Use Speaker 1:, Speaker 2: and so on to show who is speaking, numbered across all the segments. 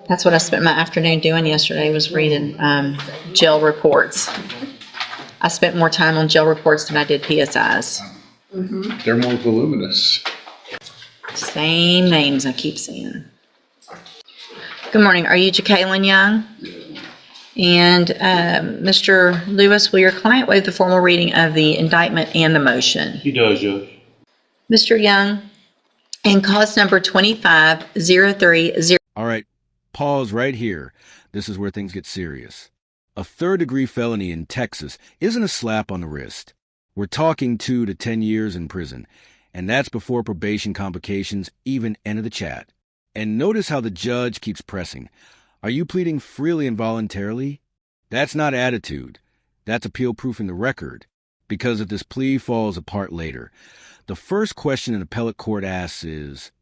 Speaker 1: That's what I spent my afternoon doing yesterday, was reading jail reports. I spent more time on jail reports than I did PSIs.
Speaker 2: They're more voluminous.
Speaker 1: Same names I keep seeing. Good morning. Are you Jacqueline Young? And Mr. Lewis, will your client waive the formal reading of the indictment and the motion?
Speaker 3: He does, Judge.
Speaker 1: Mr. Young, in cause number 25030.
Speaker 4: All right, pause right here. This is where things get serious. A third-degree felony in Texas isn't a slap on the wrist. We're talking 2 to 10 years in prison, and that's before probation complications even enter the chat. And notice how the judge keeps pressing. Are you pleading freely and voluntarily? That's not attitude. That's appeal-proofing the record. Because if this plea falls apart later, the first question an appellate court asks is,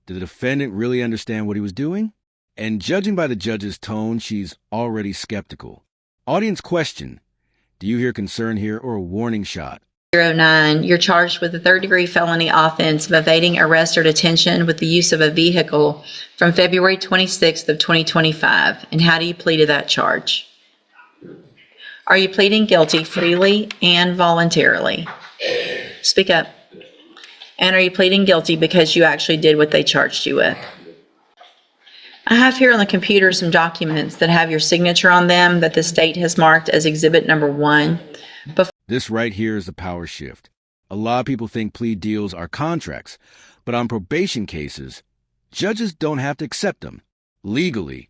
Speaker 4: did the defendant really understand what he was doing? And judging by the judge's tone, she's already skeptical. Audience question, do you hear concern here or a warning shot?
Speaker 1: 09, you're charged with a third-degree felony offense of evading arrest or detention with the use of a vehicle from February 26th of 2025. And how do you plead to that charge? Are you pleading guilty freely and voluntarily? Speak up. And are you pleading guilty because you actually did what they charged you with? I have here on the computer some documents that have your signature on them that the state has marked as exhibit number 1.
Speaker 4: This right here is the power shift. A lot of people think plea deals are contracts, but on probation cases, judges don't have to accept them. Legally,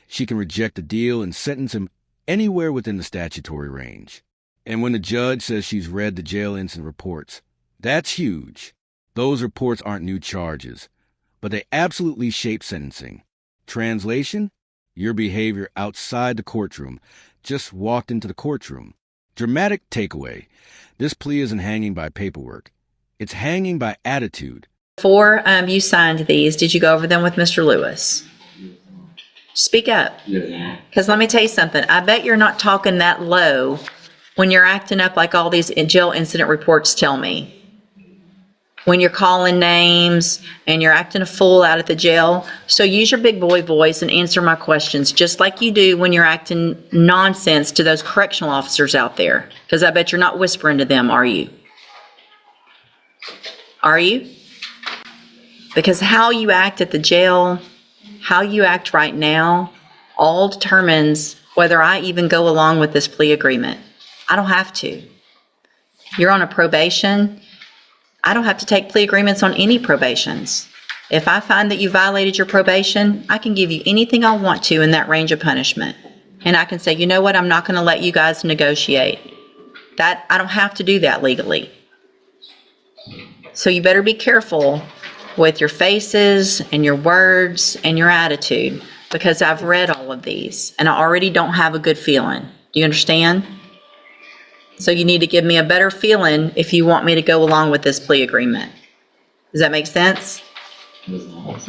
Speaker 4: she can reject the deal and sentence him anywhere within the statutory range. And when the judge says she's read the jail incident reports, that's huge. Those reports aren't new charges, but they absolutely shape sentencing. Translation? Your behavior outside the courtroom just walked into the courtroom. Dramatic takeaway. This plea isn't hanging by paperwork. It's hanging by attitude.
Speaker 1: Before you signed these, did you go over them with Mr. Lewis? Speak up. Because let me tell you something. I bet you're not talking that low when you're acting up like all these jail incident reports tell me. When you're calling names and you're acting a fool out at the jail. So use your big boy voice and answer my questions just like you do when you're acting nonsense to those correctional officers out there. Because I bet you're not whispering to them, are you? Are you? Because how you act at the jail, how you act right now, all determines whether I even go along with this plea agreement. I don't have to. You're on a probation. I don't have to take plea agreements on any probations. If I find that you violated your probation, I can give you anything I want to in that range of punishment. And I can say, you know what, I'm not going to let you guys negotiate. That I don't have to do that legally. So you better be careful with your faces and your words and your attitude, because I've read all of these and I already don't have a good feeling. Do you understand? So you need to give me a better feeling if you want me to go along with this plea agreement. Does that make sense?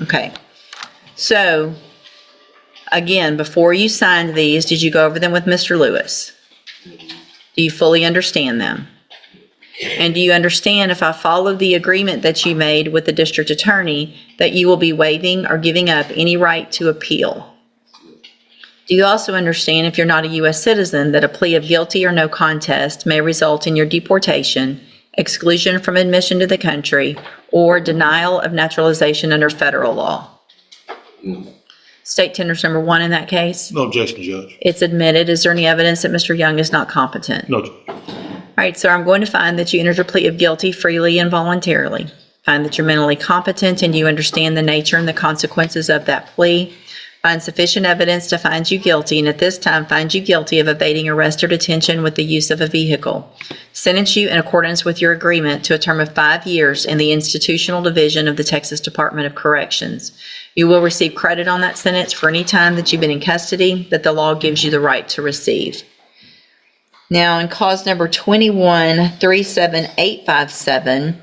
Speaker 1: Okay. So, again, before you signed these, did you go over them with Mr. Lewis? Do you fully understand them? And do you understand, if I follow the agreement that you made with the district attorney, that you will be waiving or giving up any right to appeal? Do you also understand, if you're not a U.S. citizen, that a plea of guilty or no contest may result in your deportation, exclusion from admission to the country, or denial of naturalization under federal law? State tenders number 1 in that case?
Speaker 3: No objection, Judge.
Speaker 1: It's admitted. Is there any evidence that Mr. Young is not competent?
Speaker 3: No, Judge.
Speaker 1: All right, so I'm going to find that you entered a plea of guilty freely and voluntarily. Find that you're mentally competent and you understand the nature and the consequences of that plea. Find sufficient evidence to find you guilty, and at this time find you guilty of evading arrest or detention with the use of a vehicle. Sentence you in accordance with your agreement to a term of 5 years in the institutional division of the Texas Department of Corrections. You will receive credit on that sentence for any time that you've been in custody that the law gives you the right to receive. Now, in cause number 2137857,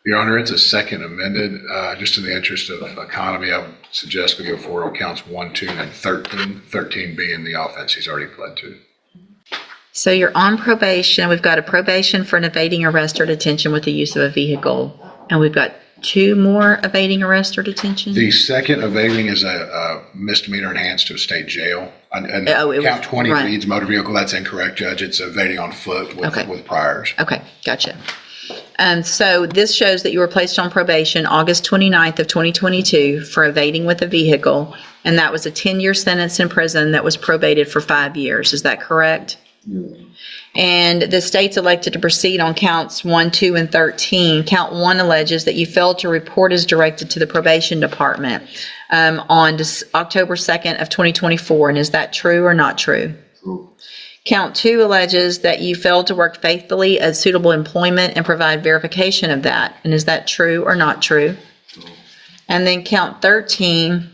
Speaker 2: Your Honor, it's a second amended. Just in the interest of economy, I would suggest we go forward on counts 1, 2, and 13. 13 being the offense he's already pled to.
Speaker 1: So you're on probation. We've got a probation for an evading arrest or detention with the use of a vehicle. And we've got 2 more evading arrest or detention?
Speaker 2: The second evading is a misdemeanor enhanced to a state jail. And
Speaker 1: Oh, it was-
Speaker 2: count 20
Speaker 1: right.
Speaker 2: reads motor vehicle. That's incorrect, Judge. It's evading on foot
Speaker 1: Okay.
Speaker 2: with priors.
Speaker 1: Okay, gotcha. So this shows that you were placed on probation August 29th of 2022 for evading with a vehicle, and that was a 10-year sentence in prison that was probated for 5 years. Is that correct? And the state's elected to proceed on counts 1, 2, and 13. Count 1 alleges that you failed to report as directed to the probation department on October 2nd of 2024, and is that true or not true? Count 2 alleges that you failed to work faithfully at suitable employment and provide verification of that. And is that true or not true? And then count 13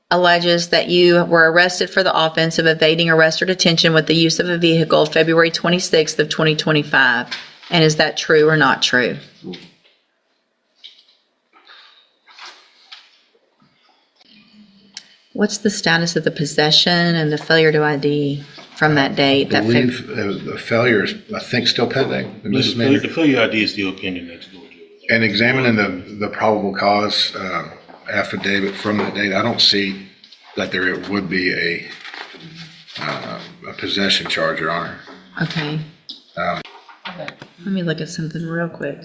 Speaker 1: alleges that you were arrested for the offense of evading arrest or detention with the use of a vehicle February 26th of 2025. And is that true or not true? What's the status of the possession and the failure to ID from that date?
Speaker 2: I believe the failure is, I think, still pending. The misdemeanor.
Speaker 3: The failure ID is still pending next door.
Speaker 2: And examining the probable cause affidavit from that date, I don't see that there would be a possession charge, Your Honor.
Speaker 1: Okay. Let me look at something real quick.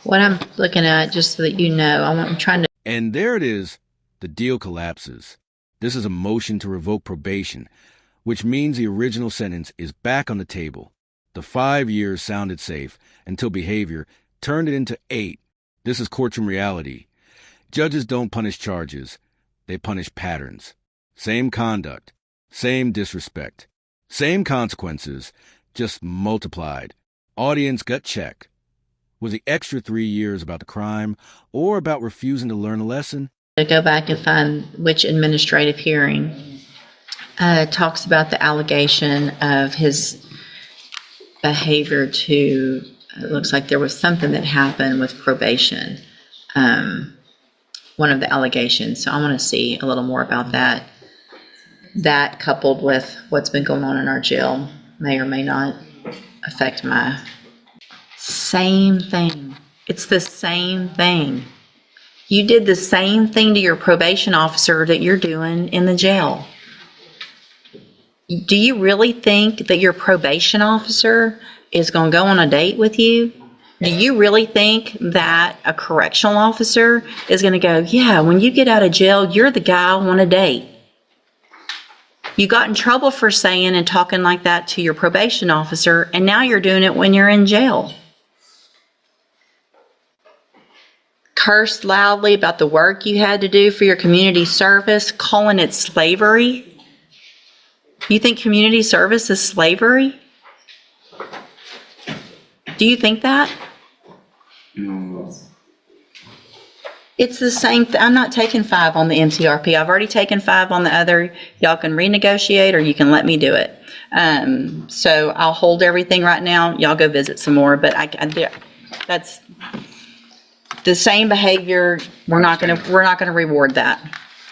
Speaker 1: What I'm looking at, just so that you know, I'm trying to.
Speaker 4: And there it is. The deal collapses. This is a motion to revoke probation, which means the original sentence is back on the table. The 5 years sounded safe until behavior turned it into 8. This is courtroom reality. Judges don't punish charges. They punish patterns. Same conduct, same disrespect, same consequences, just multiplied. Audience gut check. Was the extra 3 years about the crime or about refusing to learn a lesson?
Speaker 1: To go back and find which administrative hearing talks about the allegation of his behavior to, it looks like there was something that happened with probation, one of the allegations. So I want to see a little more about that. That coupled with what's been going on in our jail may or may not affect my same thing. It's the same thing. You did the same thing to your probation officer that you're doing in the jail. Do you really think that your probation officer is going to go on a date with you? Do you really think that a correctional officer is going to go, yeah, when you get out of jail, you're the guy I want to date? You got in trouble for saying and talking like that to your probation officer, and now you're doing it when you're in jail. Cursed loudly about the work you had to do for your community service, calling it slavery. You think community service is slavery? Do you think that? It's the same. I'm not taking 5 on the MTRP. I've already taken 5 on the other. Y'all can renegotiate or you can let me do it. So I'll hold everything right now. Y'all go visit some more, but that's the same behavior. We're not gonna reward that.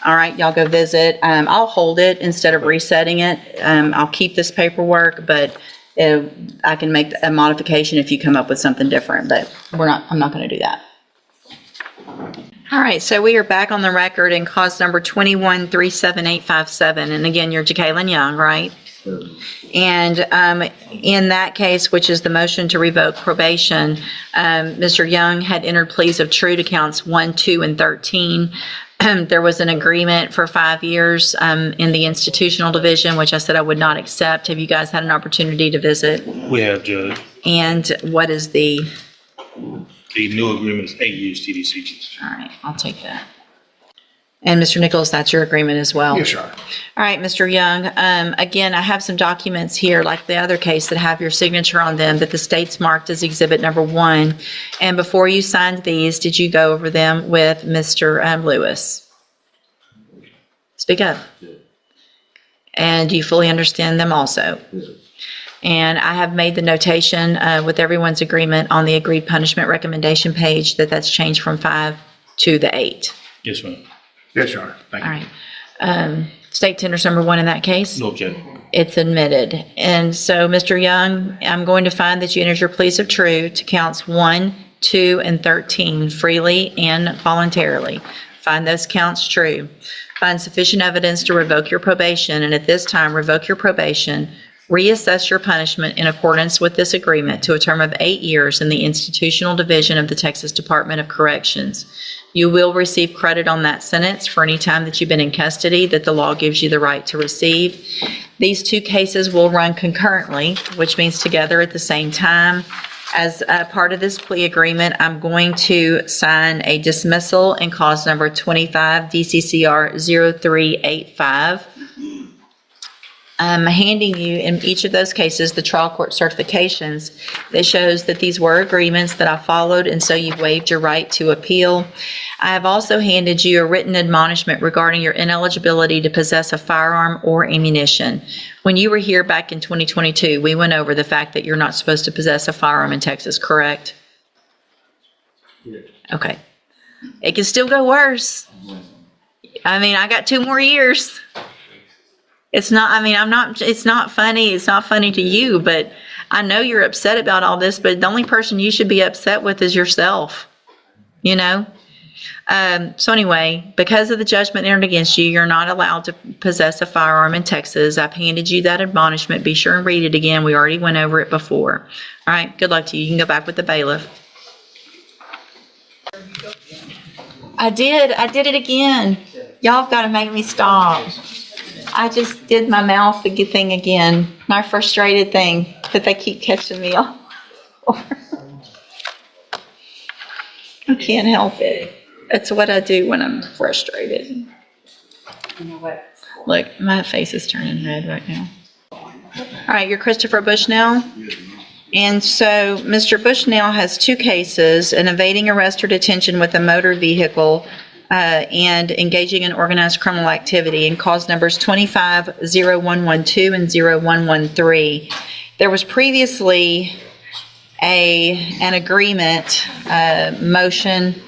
Speaker 1: All right, y'all go visit. I'll hold it instead of resetting it. I'll keep this paperwork, but I can make a modification if you come up with something different, but I'm not gonna do that. All right, so we are back on the record in cause number 21-37857. And again, you're Jacqueline Young, right? And in that case, which is the motion to revoke probation, Mr. Young had entered pleas of true to counts 1, 2, and 13. There was an agreement for 5 years in the institutional division, which I said I would not accept. Have you guys had an opportunity to visit?
Speaker 3: We have, Judge.
Speaker 1: And what is the...
Speaker 3: The new agreement is 8 years TDC.
Speaker 1: All right, I'll take that. And Mr. Nichols, that's your agreement as well?
Speaker 2: Yes, Your Honor.
Speaker 1: All right, Mr. Young, again, I have some documents here, like the other case, that have your signature on them, that the state's marked as Exhibit Number 1. And before you signed these, did you go over them with Mr. Lewis? Speak up. And do you fully understand them also? And I have made the notation with everyone's agreement on the agreed punishment recommendation page that that's changed from 5 to the 8.
Speaker 3: Yes, ma'am.
Speaker 2: Yes, Your Honor. Thank you.
Speaker 1: All right. State tenders number 1 in that case?
Speaker 3: No objection.
Speaker 1: It's admitted. And so, Mr. Young, I'm going to find that you entered your pleas of true to counts 1, 2, and 13 freely and voluntarily. Find those counts true. Find sufficient evidence to revoke your probation, and at this time, revoke your probation, reassess your punishment in accordance with this agreement to a term of 8 years in the institutional division of the Texas Department of Corrections. You will receive credit on that sentence for any time that you've been in custody that the law gives you the right to receive. These 2 cases will run concurrently, which means together at the same time. As a part of this plea agreement, I'm going to sign a dismissal in cause number 25 DCCR 0385. I'm handing you in each of those cases the trial court certifications that shows that these were agreements that I followed, and so you've waived your right to appeal. I have also handed you a written admonishment regarding your ineligibility to possess a firearm or ammunition. When you were here back in 2022, we went over the fact that you're not supposed to possess a firearm in Texas, correct? Okay. It can still go worse. I mean, I got 2 more years. It's not funny. It's not funny to you, but I know you're upset about all this, but the only person you should be upset with is yourself, you know? So anyway, because of the judgment entered against you, you're not allowed to possess a firearm in Texas. I've handed you that admonishment. Be sure and read it again. We already went over it before. All right, good luck to you. You can go back with the bailiff. I did it again. Y'all have got to make me stop. I just did my mouth thing again. My frustrated thing that they keep catching me off. I can't help it. It's what I do when I'm frustrated. You know what? Look, my face is turning red right now. All right, you're Christopher Bushnell. And so Mr. Bushnell has 2 cases, an evading arrest or detention with a motor vehicle and engaging in organized criminal activity, and cause numbers 25-0112 and 0113. There was previously an agreement motion.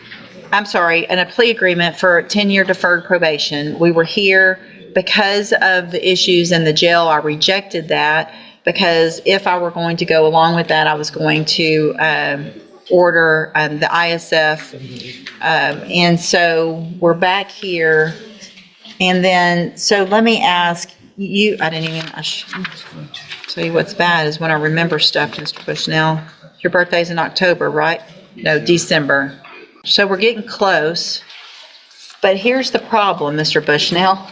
Speaker 1: A plea agreement for 10-year deferred probation. We were here because of the issues in the jail. I rejected that because if I were going to go along with that, I was going to order the ISF. And so we're back here. And then, so let me ask you, I should tell you what's bad is when I remember stuff, Mr. Bushnell. Your birthday's in October, right? No, December. So we're getting close, but here's the problem, Mr. Bushnell.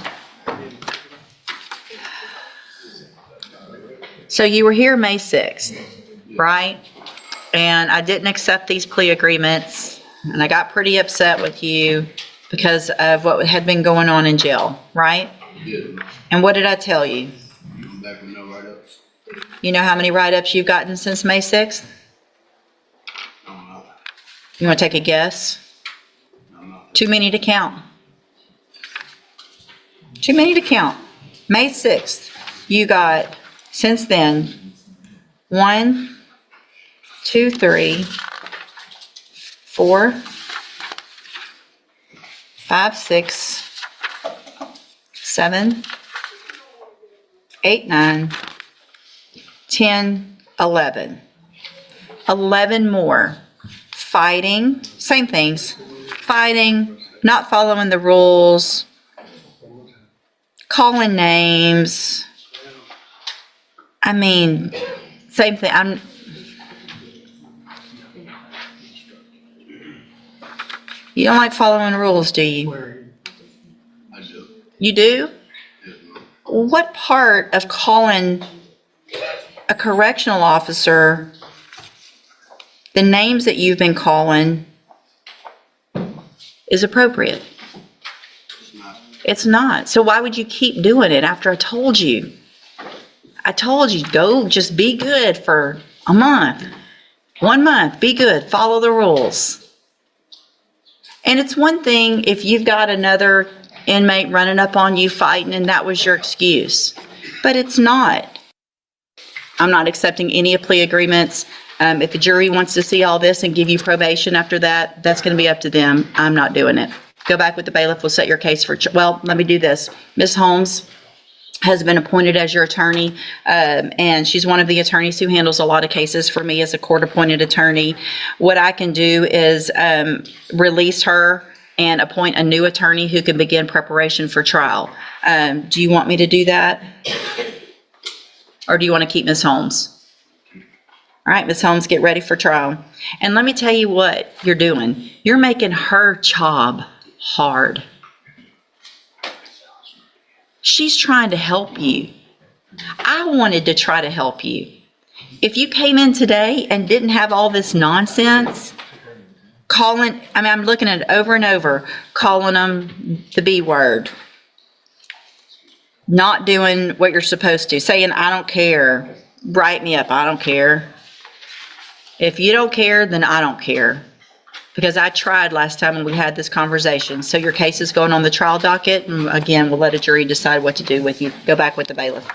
Speaker 1: So you were here May 6th, right? And I didn't accept these plea agreements, and I got pretty upset with you because of what had been going on in jail, right?
Speaker 2: Yeah.
Speaker 1: And what did I tell you?
Speaker 2: Back with no write-ups.
Speaker 1: You know how many write-ups you've gotten since May 6th? You want to take a guess? Too many to count. Too many to count. May 6th, you got, since then, 1, 2, 3, 4, 5, 6, 7, 8, 9, 10, 11. 11 more. Fighting, same things. Fighting, not following the rules, calling names. I mean, same thing. You don't like following rules, do you?
Speaker 2: I do.
Speaker 1: You do? What part of calling a correctional officer the names that you've been calling is appropriate? It's not. So why would you keep doing it after I told you? I told you, go just be good for a month. 1 month, be good, follow the rules. And it's one thing if you've got another inmate running up on you fighting and that was your excuse, but it's not. I'm not accepting any plea agreements. If the jury wants to see all this and give you probation after that, that's going to be up to them. I'm not doing it. Go back with the bailiff. We'll set your case for, well, let me do this. Ms. Holmes has been appointed as your attorney, and she's one of the attorneys who handles a lot of cases for me as a court-appointed attorney. What I can do is release her and appoint a new attorney who can begin preparation for trial. Do you want me to do that? Or do you want to keep Ms. Holmes? All right, Ms. Holmes, get ready for trial. And let me tell you what you're doing. You're making her job hard. She's trying to help you. I wanted to try to help you. If you came in today and didn't have all this nonsense, I'm looking at it over and over, calling them the B word, not doing what you're supposed to, saying, I don't care, write me up, I don't care. If you don't care, then I don't care. Because I tried last time when we had this conversation. So your case is going on the trial docket, and again, we'll let a jury decide what to do with you. Go back with the bailiff.